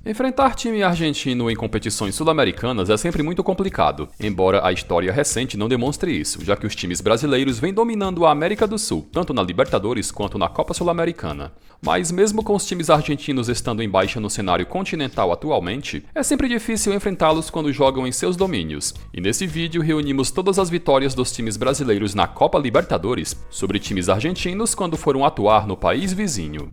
Enfrentar time argentino em competições sul-americanas é sempre muito complicado, embora a história recente não demonstre isso, já que os times brasileiros vêm dominando a América do Sul, tanto na Libertadores quanto na Copa Sul-Americana. Mas mesmo com os times argentinos estando em baixa no cenário continental atualmente, é sempre difícil enfrentá-los quando jogam em seus domínios. E nesse vídeo reunimos todas as vitórias dos times brasileiros na Copa Libertadores sobre times argentinos quando foram atuar no país vizinho.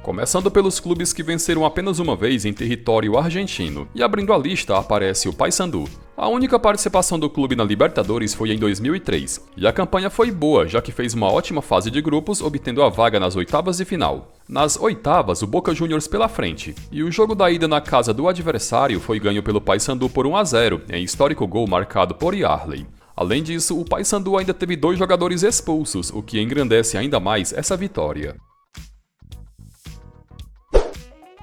Começando pelos clubes que venceram apenas uma vez em território argentino, e abrindo a lista aparece o Paysandu. A única participação do clube na Libertadores foi em 2003, e a campanha foi boa, já que fez uma ótima fase de grupos, obtendo a vaga nas oitavas de final. Nas oitavas, o Boca Juniors pela frente, e o jogo da ida na casa do adversário foi ganho pelo Paysandu por 1-0, em histórico gol marcado por Yarley. Além disso, o Paysandu ainda teve 2 jogadores expulsos, o que engrandece ainda mais essa vitória.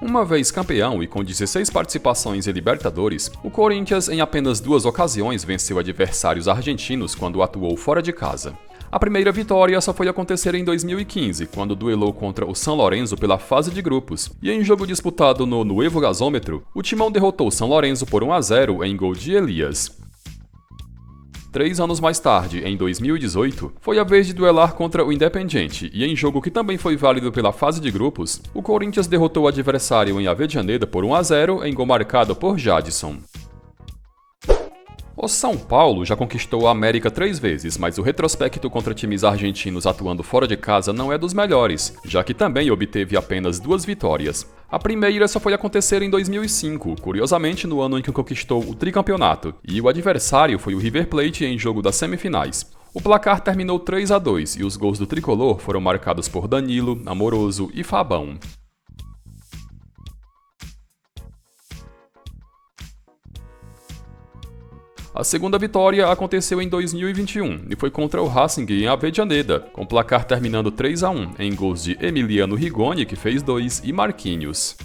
Uma vez campeão e com 16 participações em Libertadores, o Corinthians em apenas 2 ocasiões venceu adversários argentinos quando atuou fora de casa. A primeira vitória só foi acontecer em 2015, quando duelou contra o São Lourenço pela fase de grupos, e em jogo disputado no Nuevo Gasômetro, o Timão derrotou o São Lourenço por 1-0 em gol de Elias. 3 anos mais tarde, em 2018, foi a vez de duelar contra o Independiente, e em jogo que também foi válido pela fase de grupos, o Corinthians derrotou o adversário em Avejaneda por 1-0 em gol marcado por Jadson. O São Paulo já conquistou a América 3 vezes, mas o retrospecto contra times argentinos atuando fora de casa não é dos melhores, já que também obteve apenas 2 vitórias. A primeira só foi acontecer em 2005, curiosamente no ano em que conquistou o tricampeonato, e o adversário foi o River Plate em jogo das semifinais. O placar terminou 3-2 e os gols do tricolor foram marcados por Danilo, Amoroso e Fabão. A segunda vitória aconteceu em 2021 e foi contra o Racing em Avejaneda, com o placar terminando 3-1 em gols de Emiliano Rigoni, que fez 2, e Marquinhos.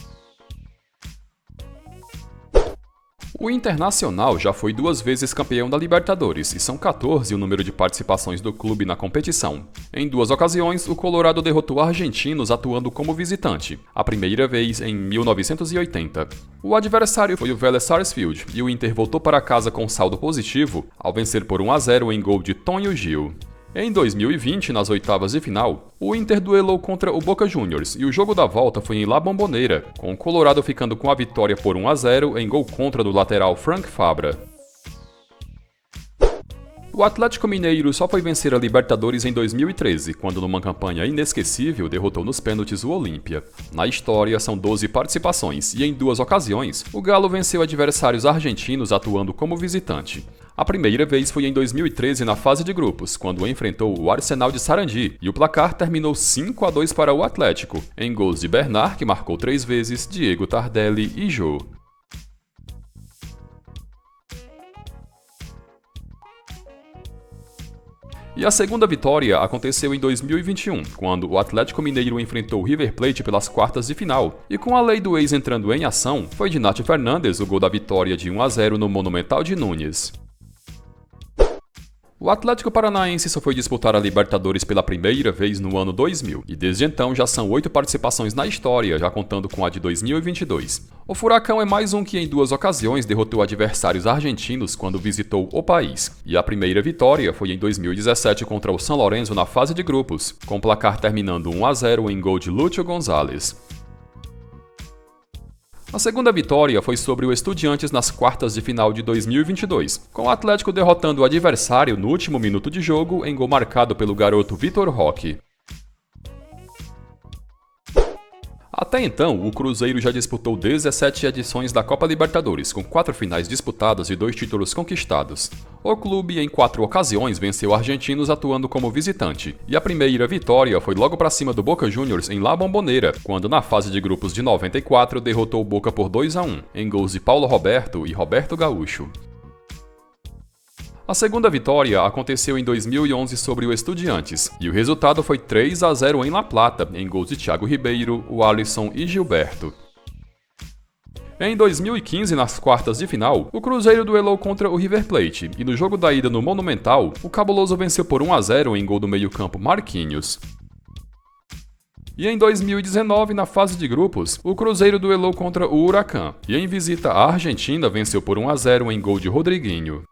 O Internacional já foi 2 vezes campeão da Libertadores e são 14 o número de participações do clube na competição. Em 2 ocasiões, o Colorado derrotou argentinos atuando como visitante, a primeira vez em 1980. O adversário foi o Vélez Sarsfield e o Inter voltou para casa com saldo positivo ao vencer por 1-0 em gol de Tonho Gil. Em 2020, nas oitavas de final, o Inter duelou contra o Boca Juniors e o jogo da volta foi em La Bombonera, com o Colorado ficando com a vitória por 1-0 em gol contra do lateral Frank Fabra. O Atlético Mineiro só foi vencer a Libertadores em 2013, quando numa campanha inesquecível derrotou nos pênaltis o Olímpia. Na história, são 12 participações e em 2 ocasiões, o Galo venceu adversários argentinos atuando como visitante. A primeira vez foi em 2013 na fase de grupos, quando enfrentou o Arsenal de Sarandi, e o placar terminou 5-2 para o Atlético, em gols de Bernard, que marcou 3 vezes, Diego Tardelli e Jô. E a segunda vitória aconteceu em 2021, quando o Atlético Mineiro enfrentou o River Plate pelas quartas de final, e com a lei do ex entrando em ação, foi de Nath Fernandes o gol da vitória de 1-0 no Monumental de Núñez. O Atlético Paranaense só foi disputar a Libertadores pela primeira vez no ano 2000, e desde então já são 8 participações na história, já contando com a de 2022. O Furacão é mais um que em 2 ocasiões derrotou adversários argentinos quando visitou o país, e a primeira vitória foi em 2017 contra o São Lourenço na fase de grupos, com o placar terminando 1-0 em gol de Lúcio Gonzalez. A segunda vitória foi sobre o Estudiantes nas quartas de final de 2022, com o Atlético derrotando o adversário no último minuto de jogo em gol marcado pelo garoto Vitor Roque. Até então, o Cruzeiro já disputou 17 edições da Copa Libertadores, com 4 finais disputadas e 2 títulos conquistados. O clube, em 4 ocasiões, venceu argentinos atuando como visitante, e a primeira vitória foi logo para cima do Boca Juniors em La Bombonera, quando na fase de grupos de 94 derrotou o Boca por 2-1, em gols de Paulo Roberto e Roberto Gaúcho. A segunda vitória aconteceu em 2011 sobre o Estudiantes, e o resultado foi 3-0 em La Plata, em gols de Thiago Ribeiro, o Alisson e Gilberto. Em 2015, nas quartas de final, o Cruzeiro duelou contra o River Plate, e no jogo da ida no Monumental, o Cabuloso venceu por 1-0 em gol do meio-campo Marquinhos. E em 2019, na fase de grupos, o Cruzeiro duelou contra o Huracan, e em visita à Argentina venceu por 1-0 em gol de Rodriguinho.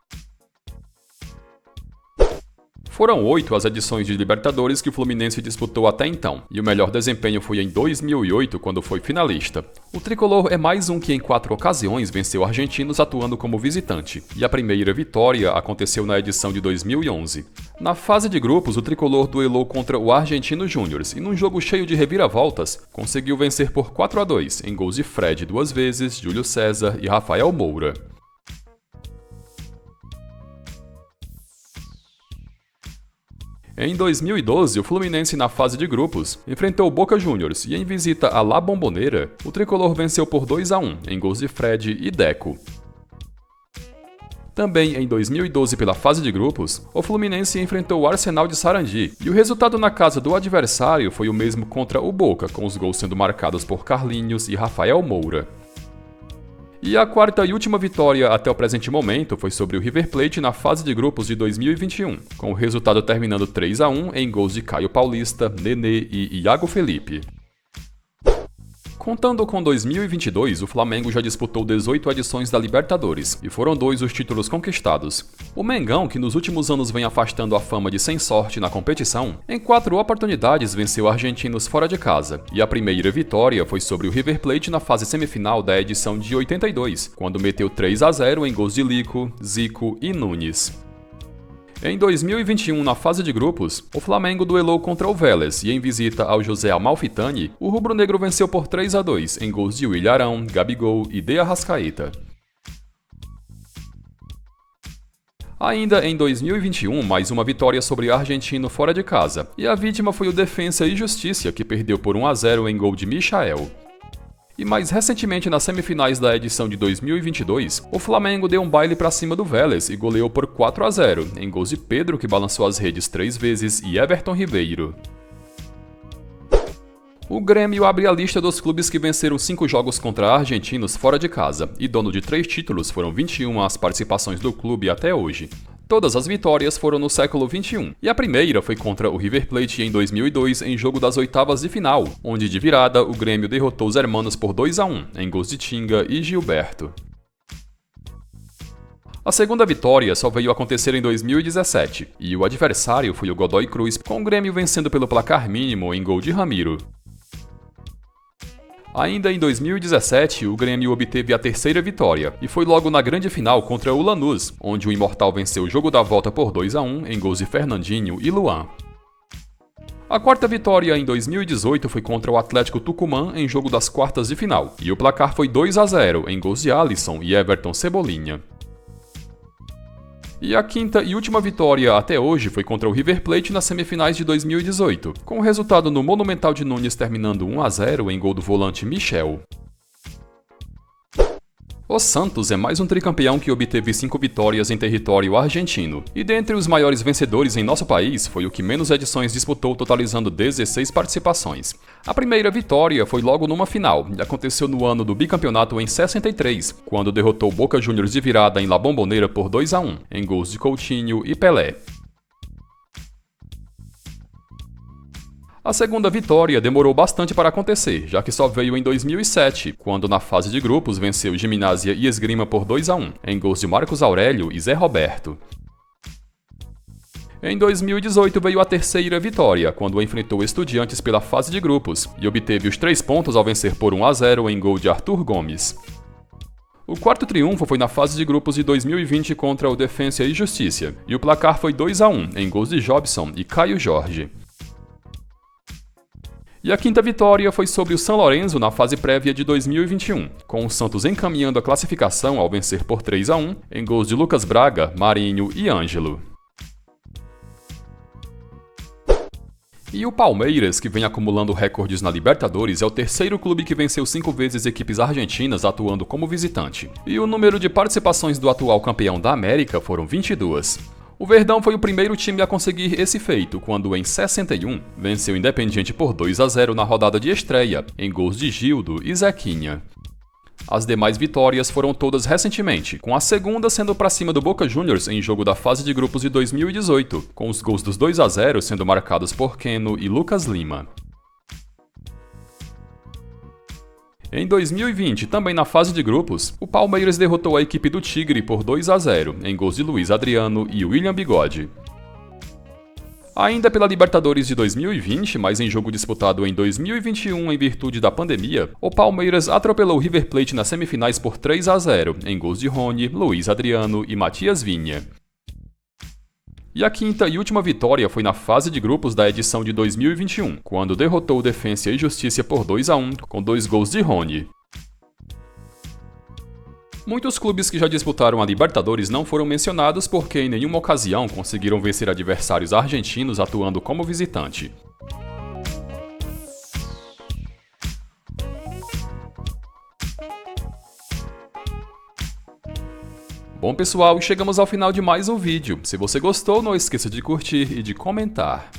Foram 8 as edições de Libertadores que o Fluminense disputou até então, e o melhor desempenho foi em 2008, quando foi finalista. O tricolor é mais um que em 4 ocasiões venceu argentinos atuando como visitante, e a primeira vitória aconteceu na edição de 2011. Na fase de grupos, o tricolor duelou contra o Argentino Júnior e num jogo cheio de reviravoltas, conseguiu vencer por 4-2, em gols de Fred 2 vezes, Júlio César e Rafael Moura. Em 2012, o Fluminense, na fase de grupos, enfrentou o Boca Juniors e em visita à La Bombonera, o tricolor venceu por 2-1, em gols de Fred e Deco. Também em 2012, pela fase de grupos, o Fluminense enfrentou o Arsenal de Sarandi, e o resultado na casa do adversário foi o mesmo contra o Boca, com os gols sendo marcados por Carlinhos e Rafael Moura. E a quarta e última vitória até o presente momento foi sobre o River Plate na fase de grupos de 2021, com o resultado terminando 3-1 em gols de Caio Paulista, Nenê e Iago Felipe. Contando com 2022, o Flamengo já disputou 18 edições da Libertadores, e foram 2 os títulos conquistados. O Mengão, que nos últimos anos vem afastando a fama de sem sorte na competição, em 4 oportunidades venceu argentinos fora de casa, e a primeira vitória foi sobre o River Plate na fase semifinal da edição de 82, quando meteu 3-0 em gols de Lico, Zico e Nunes. Em 2021, na fase de grupos, o Flamengo duelou contra o Vélez e em visita ao José Amalfitani, o rubro-negro venceu por 3-2 em gols de Willian Arão, Gabigol e De Arrascaeta. Ainda em 2021, mais uma vitória sobre o argentino fora de casa, e a vítima foi o Defensa e Justiça, que perdeu por 1-0 em gol de Michael. E mais recentemente, nas semifinais da edição de 2022, o Flamengo deu um baile pra cima do Vélez e goleou por 4-0, em gols de Pedro, que balançou as redes 3 vezes, e Everton Ribeiro. O Grêmio abre a lista dos clubes que venceram 5 jogos contra argentinos fora de casa, e dono de 3 títulos, foram 21 as participações do clube até hoje. Todas as vitórias foram no século XXI, e a primeira foi contra o River Plate em 2002 em jogo das oitavas de final, onde de virada o Grêmio derrotou os hermanos por 2-1, em gols de Tinga e Gilberto. A segunda vitória só veio acontecer em 2017, e o adversário foi o Godoy Cruz, com o Grêmio vencendo pelo placar mínimo em gol de Ramiro. Ainda em 2017, o Grêmio obteve a terceira vitória, e foi logo na grande final contra o Lanús, onde o Imortal venceu o jogo da volta por 2-1 em gols de Fernandinho e Luan. A quarta vitória em 2018 foi contra o Atlético Tucumã em jogo das quartas de final, e o placar foi 2-0 em gols de Alisson e Everton Cebolinha. E a quinta e última vitória até hoje foi contra o River Plate nas semifinais de 2018, com o resultado no Monumental de Nunes terminando 1-0 em gol do volante Michel. O Santos é mais um tricampeão que obteve 5 vitórias em território argentino, e dentre os maiores vencedores em nosso país, foi o que menos edições disputou, totalizando 16 participações. A primeira vitória foi logo numa final, e aconteceu no ano do bicampeonato em 63, quando derrotou o Boca Juniors de virada em La Bombonera por 2-1, em gols de Coutinho e Pelé. A segunda vitória demorou bastante para acontecer, já que só veio em 2007, quando na fase de grupos venceu Gimnasia e Esgrima por 2-1, em gols de Marcos Aurélio e Zé Roberto. Em 2018 veio a terceira vitória, quando enfrentou Estudiantes pela fase de grupos, e obteve os 3 pontos ao vencer por 1-0 em gol de Arthur Gomes. O quarto triunfo foi na fase de grupos de 2020 contra o Defensa e Justiça, e o placar foi 2-1, em gols de Jobson e Caio Jorge. E a quinta vitória foi sobre o São Lourenço na fase prévia de 2021, com o Santos encaminhando a classificação ao vencer por 3-1, em gols de Lucas Braga, Marinho e Ângelo. E o Palmeiras, que vem acumulando recordes na Libertadores, é o terceiro clube que venceu 5 vezes equipes argentinas atuando como visitante. E o número de participações do atual campeão da América foram 22. O Verdão foi o primeiro time a conseguir esse feito, quando em 61 venceu o Independiente por 2-0 na rodada de estreia, em gols de Gildo e Zequinha. As demais vitórias foram todas recentemente, com a segunda sendo para cima do Boca Juniors em jogo da fase de grupos de 2018, com os gols dos 2-0 sendo marcados por Keno e Lucas Lima. Em 2020, também na fase de grupos, o Palmeiras derrotou a equipe do Tigre por 2-0, em gols de Luiz Adriano e William Bigode. Ainda pela Libertadores de 2020, mas em jogo disputado em 2021 em virtude da pandemia, o Palmeiras atropelou o River Plate nas semifinais por 3-0, em gols de Rony, Luiz Adriano e Matias Vinha. E a quinta e última vitória foi na fase de grupos da edição de 2021, quando derrotou o Defensa e Justiça por 2-1, com 2 gols de Rony. Muitos clubes que já disputaram a Libertadores não foram mencionados porque em nenhuma ocasião conseguiram vencer adversários argentinos atuando como visitante. Bom pessoal, chegamos ao final de mais um vídeo. Se você gostou, não esqueça de curtir e de comentar.